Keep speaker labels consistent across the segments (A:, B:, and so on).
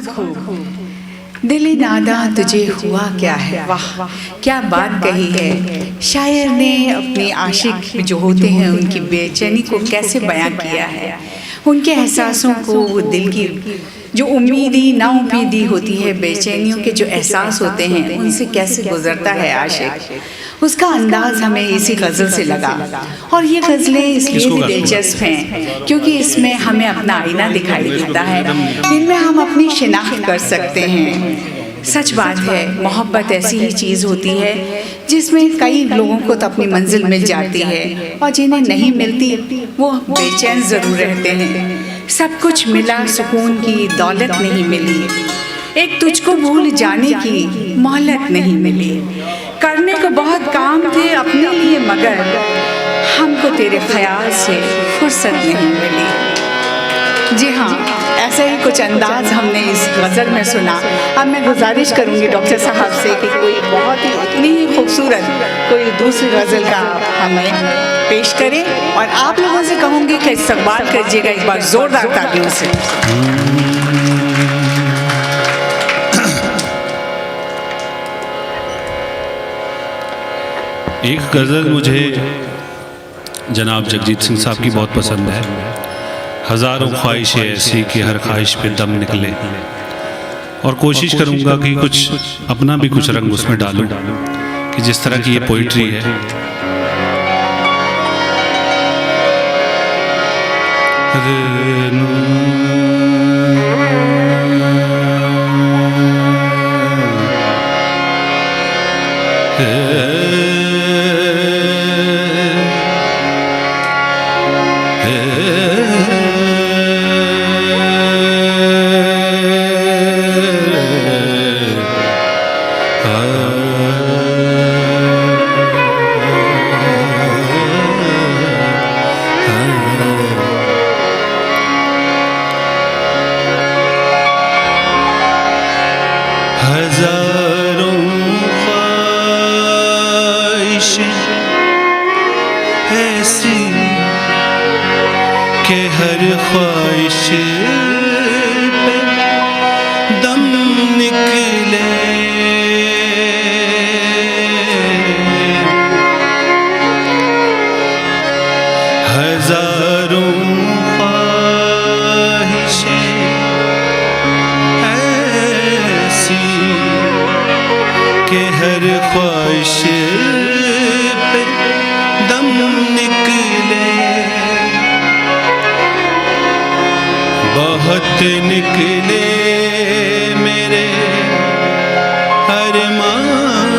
A: बहुत खूब। दिल नादा तुझे हुआ क्या है, वाह क्या बात कही है। शायर ने अपने आशिक जो होते हैं उनकी बेचैनी को कैसे बयां किया है, उनके एहसासों को, वो दिल की जो उम्मीदी नाउम्मीदी होती है, बेचैनियों के जो एहसास होते हैं उनसे कैसे गुजरता है आशिक, उसका अंदाज हमें इसी गज़ल से लगा। और ये गज़लें इसलिए भी दिलचस्प हैं क्योंकि इसमें हमें अपना आईना दिखाई देता है, इनमें हम अपनी शिनाख्त कर सकते हैं। सच बात है, मोहब्बत ऐसी ही चीज़ होती है जिसमें कई लोगों को तो अपनी मंजिल मिल जाती है और जिन्हें नहीं मिलती वो बेचैन ज़रूर रहते हैं। सब कुछ मिला, सुकून की दौलत नहीं मिली, एक तुझको भूल जाने की मोहलत नहीं मिली। करने को बहुत काम थे अपने लिए मगर हमको तेरे ख्याल से फुर्सत नहीं मिली। जी हाँ, ऐसा ही कुछ अंदाज हमने इस गज़ल में सुना। अब मैं गुजारिश करूँगी डॉक्टर साहब से कि कोई बहुत ही इतनी ही खूबसूरत कोई दूसरी गज़ल का हमें पेश करें और आप लोगों से कहूँगी कि इस्तक़बाल कीजिएगा एक बार ज़ोरदार तालियों से।
B: एक गज़ल मुझे जनाब जगजीत सिंह साहब की बहुत पसंद है। हज़ारों ख्वाहिशें ऐसी कि हर ख्वाहिश पे दम निकले, और कोशिश करूँगा कि कुछ अपना भी कुछ रंग उसमें डालूं कि जिस तरह की ये पोइट्री है। हजारों ख्वाहिशें ऐसी कि हर ख्वाहिश पे दम निकले, हजारों के हर ख्वाहिश पे दम निकले, बहुत निकले मेरे अरमान,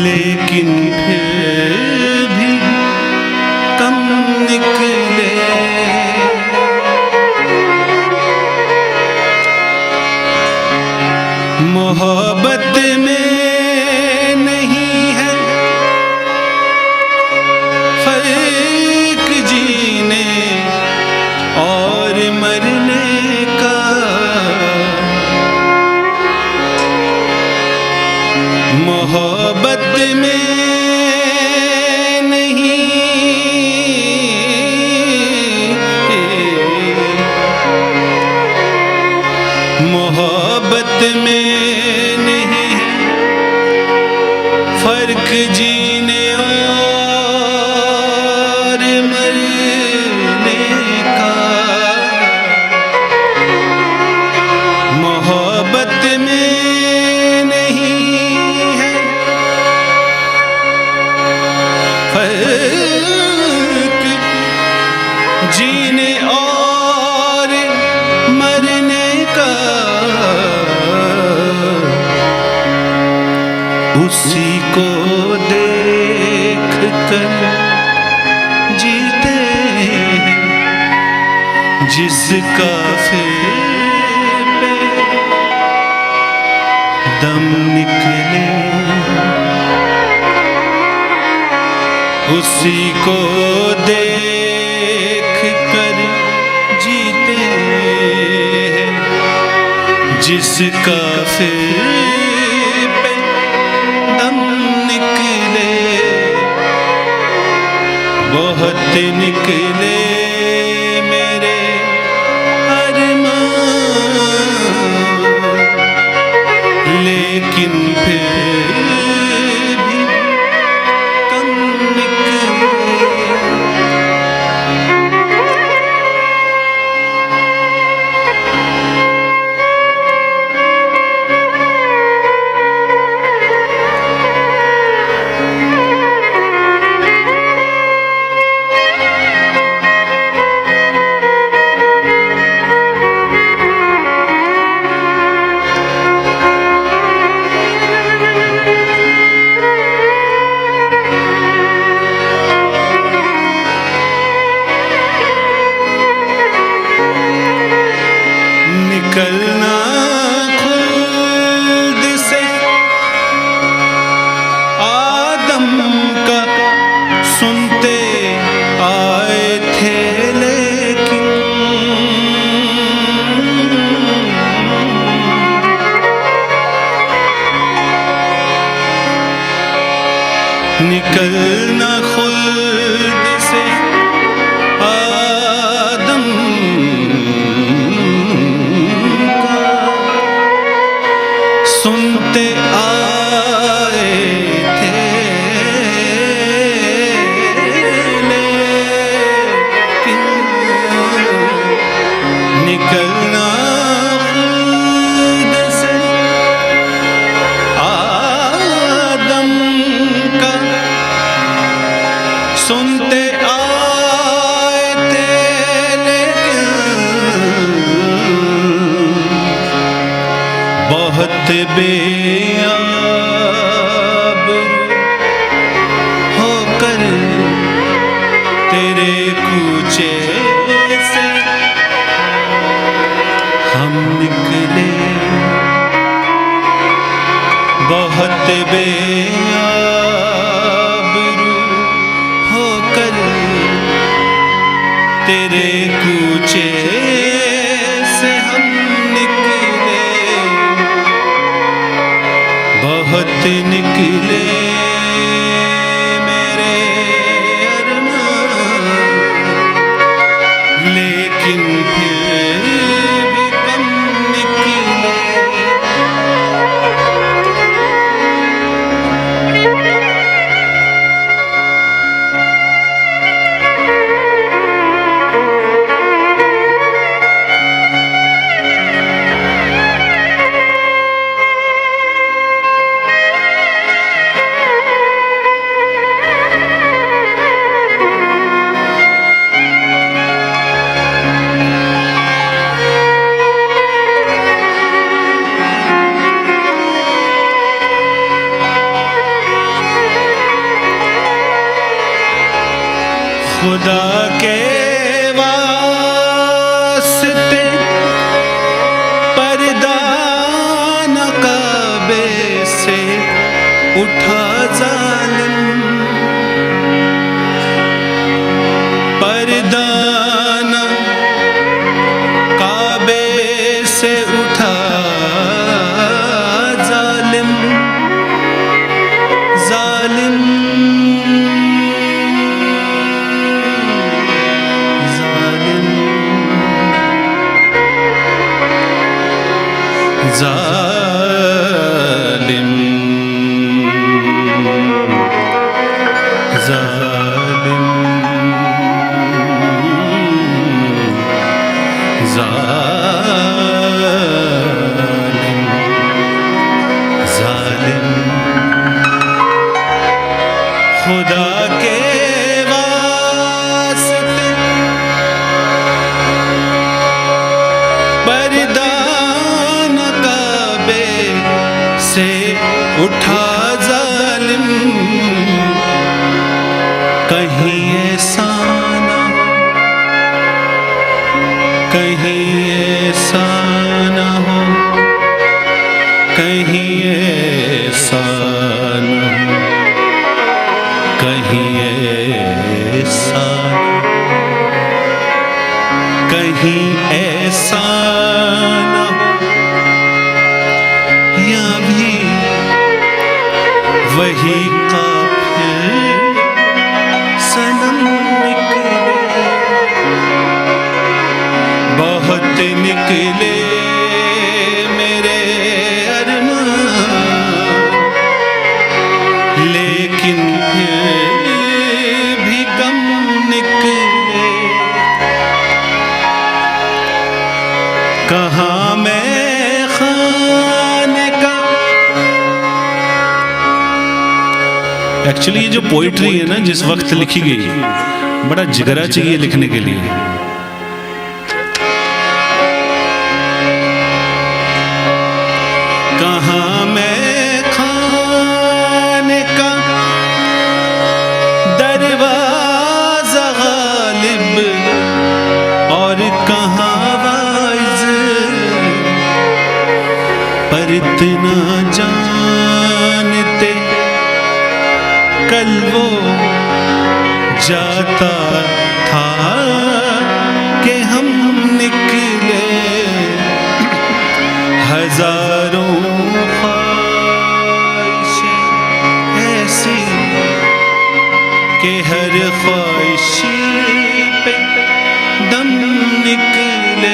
B: लेकिन फिर भी कम निकले। मोहब्बत में नहीं है फर्क जीने और मरने का, मोहब्बत में नहीं, मोहब्बत में फर्क जीने और मरने का, मोहब्बत में नहीं है फर्क जीने और मरने का, उसी को देख कर जीते हैं जिसका फिर पे दम निकले, उसी को देख कर जीते हैं जिसका फिर पे दम निकले, बहुत निकले मेरे लेकिन फिर भी कम निकले। निकलना खुल्द से आदम का सुनते आए थे, लेकिन निकलना खुल्द से आदम सुनते आए थे, लेकिन निकलना खुद से आदम का सुनते आए थे, लेकिन बहुत बेआबरू होकर तेरे कूचे से हम निकले। बहुत बेआबरू होकर तेरे कूचे से हम निकले। बहुत निकले मेरे अरमान, लेकिन फिर भी कम निकले। खुदा के वास्ते पर्दा नकाबे से उठा जालिम, पर्दा नकाबे से उठा जालिम, जालिम जालिम जालिम जालिम जालिम। खुदा के वास्ते पर्दा से उठा जालिम, कहीं ऐसा ना, कहीं ऐसा ना हो, कहीं ऐसा ना हो, कहीं ऐसा, कहीं ऐसा ना हो, या भी वही काफिर सनम निकले। बहुत निकले मेरे अरमान, कहाँ मैं खाने का। एक्चुअली ये जो पोइट्री है ना, जिस वक्त लिखी गई, बड़ा जिगरा चाहिए लिखने के लिए। कहाँ मैं खाने का दरवाजा गालिब, और कहाँ वाइज, पर इतना जानते कल वो जाता था कि हम निकले हजारों ख्वाहिशें ऐसी कि हर ख्वाहिश पे दम निकले।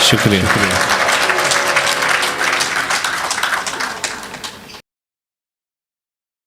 B: शुक्रिया।